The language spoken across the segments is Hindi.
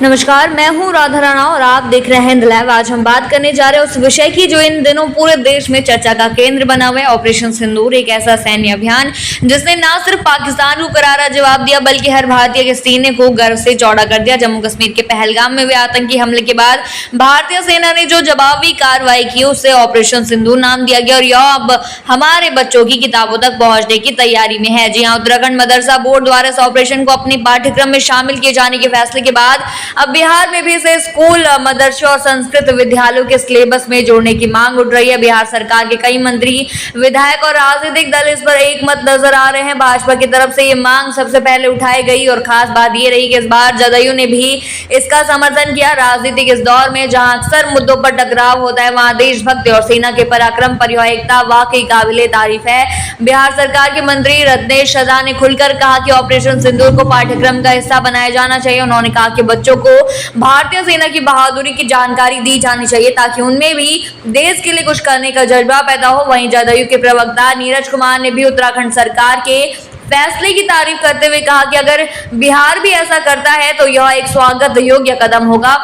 नमस्कार, मैं हूं राधा राणा और आप देख रहे हैं हिंद लाइव। आज हम बात करने जा रहे हैं उस विषय की जो इन दिनों पूरे देश में चर्चा का केंद्र बना हुआ है। ऑपरेशन सिंदूर एक ऐसा सैन्य अभियान जिसने न सिर्फ पाकिस्तान को करारा जवाब दिया बल्कि हर भारतीय के सीने को गर्व से चौड़ा कर दिया। जम्मू कश्मीर के पहलगाम में हुए आतंकी हमले के बाद भारतीय सेना ने जो जवाबी कार्रवाई की उसे ऑपरेशन सिंदूर नाम दिया गया और यह अब हमारे बच्चों की किताबों तक पहुंचने की तैयारी में है। जी हाँ, उत्तराखंड मदरसा बोर्ड द्वारा इस ऑपरेशन को अपने पाठ्यक्रम में शामिल किए जाने के फैसले के बाद अब बिहार में भी इसे स्कूल, मदरसों और संस्कृत विद्यालयों के सिलेबस में जोड़ने की मांग उठ रही है। बिहार सरकार के कई मंत्री, विधायक और राजनीतिक दल इस पर एक मत नजर आ रहे हैं। भाजपा की तरफ से ये मांग सबसे पहले उठाई गई और खास बात ये रही कि इस बार जदयू ने भी इसका समर्थन किया। राजनीतिक इस दौर में जहां अक्सर मुद्दों पर टकराव होता है वहां देशभक्ति और सेना के पराक्रम पर यह एकता वाकई काबिले तारीफ है। बिहार सरकार के मंत्री रत्नेश सदा ने खुलकर कहा कि ऑपरेशन सिंदूर को पाठ्यक्रम का हिस्सा बनाया जाना चाहिए। उन्होंने कहा कि बच्चों को भारतीय सेना की बहादुरी की जानकारी दी जानी चाहिए ताकि उनमें भी देश के लिए कुछ करने का जज्बा पैदा हो। वहीं जदयू के प्रवक्ता नीरज कुमार ने भी उत्तराखंड सरकार के फैसले की तारीफ करते हुए कहा कि अगर बिहार भी ऐसा करता है तो यह एक स्वागत योग्य कदम होगा।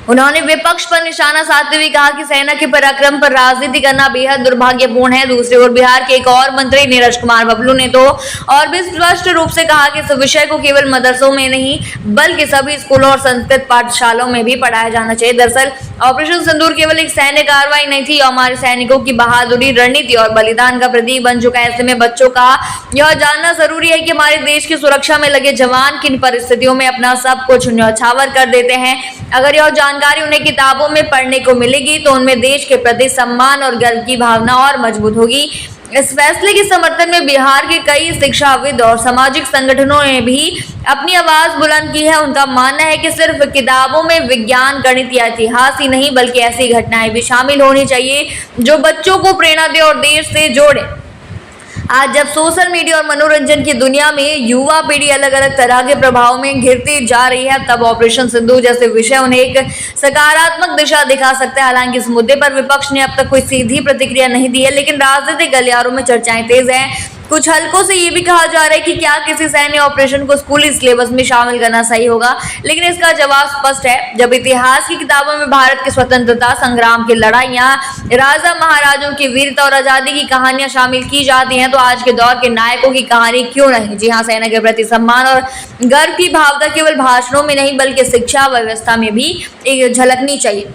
उन्होंने विपक्ष पर निशाना साधते हुए कहा कि सेना के पराक्रम पर राजनीति करना बेहद दुर्भाग्यपूर्ण है। दूसरी ओर बिहार के एक और मंत्री नीरज कुमार बबलू ने तो और भी स्पष्ट रूप से कहा कि इस विषय को केवल मदरसों में नहीं बल्कि सभी स्कूलों और संस्कृत पाठशालाओं में भी पढ़ाया जाना चाहिए। दरअसल ऑपरेशन सिंदूर केवल एक सैन्य कार्रवाई नहीं थी, हमारे सैनिकों की बहादुरी, रणनीति और बलिदान का प्रतीक बन चुका है। ऐसे में बच्चों का यह जानना जरूरी है कि हमारे देश की सुरक्षा में लगे जवान किन परिस्थितियों में अपना सब कुछ न्यौछावर कर देते हैं। अगर यह जानकारी उन्हें किताबों में पढ़ने को मिलेगी तो उनमें देश के प्रति सम्मान और गर्व की भावना और मजबूत होगी। इस फैसले के समर्थन में बिहार के कई शिक्षाविद और सामाजिक संगठनों ने भी अपनी आवाज बुलंद की है। उनका मानना है कि सिर्फ किताबों में विज्ञान, गणित या इतिहास ही नहीं बल्कि ऐसी घटनाएं भी शामिल होनी चाहिए जो बच्चों को प्रेरणा दे और देश से जोड़े। आज जब सोशल मीडिया और मनोरंजन की दुनिया में युवा पीढ़ी अलग अलग तरह के प्रभाव में घिरती जा रही है, तब ऑपरेशन सिंदूर जैसे विषय उन्हें एक सकारात्मक दिशा दिखा सकते हैं। हालांकि इस मुद्दे पर विपक्ष ने अब तक कोई सीधी प्रतिक्रिया नहीं दी है, लेकिन राजनीतिक गलियारों में चर्चाएं तेज हैं। कुछ हलकों से ये भी कहा जा रहा है कि क्या किसी सैन्य ऑपरेशन को स्कूली सिलेबस में शामिल करना सही होगा, लेकिन इसका जवाब स्पष्ट है। जब इतिहास की किताबों में भारत के स्वतंत्रता संग्राम की लड़ाइयां, राजा महाराजों की वीरता और आजादी की कहानियां शामिल की जाती हैं तो आज के दौर के नायकों की कहानी क्यों नहीं। जी हाँ, सेना के प्रति सम्मान और गर्व की भावना केवल भाषणों में नहीं बल्कि शिक्षा व्यवस्था में भी एक झलकनी चाहिए।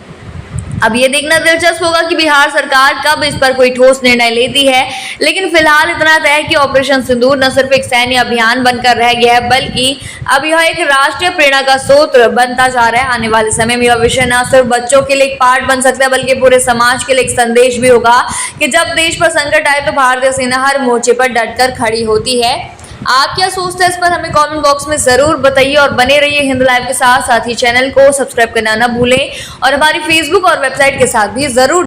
अब ये देखना दिलचस्प होगा कि बिहार सरकार कब इस पर कोई ठोस निर्णय लेती है, लेकिन फिलहाल इतना तय है कि ऑपरेशन सिंदूर न सिर्फ एक सैन्य अभियान बनकर रह गया है बल्कि अब यह एक राष्ट्रीय प्रेरणा का स्रोत बनता जा रहा है। आने वाले समय में यह विषय न सिर्फ बच्चों के लिए एक पाठ बन सकता है बल्कि पूरे समाज के लिए एक संदेश भी होगा कि जब देश पर संकट आए तो भारतीय सेना हर मोर्चे पर डटकर खड़ी होती है। आप क्या सोचते हैं इस पर हमें कमेंट बॉक्स में जरूर बताइए और बने रहिए हिंद लाइव के साथ ही चैनल को सब्सक्राइब करना न भूलें और हमारी फेसबुक और वेबसाइट के साथ भी जरूर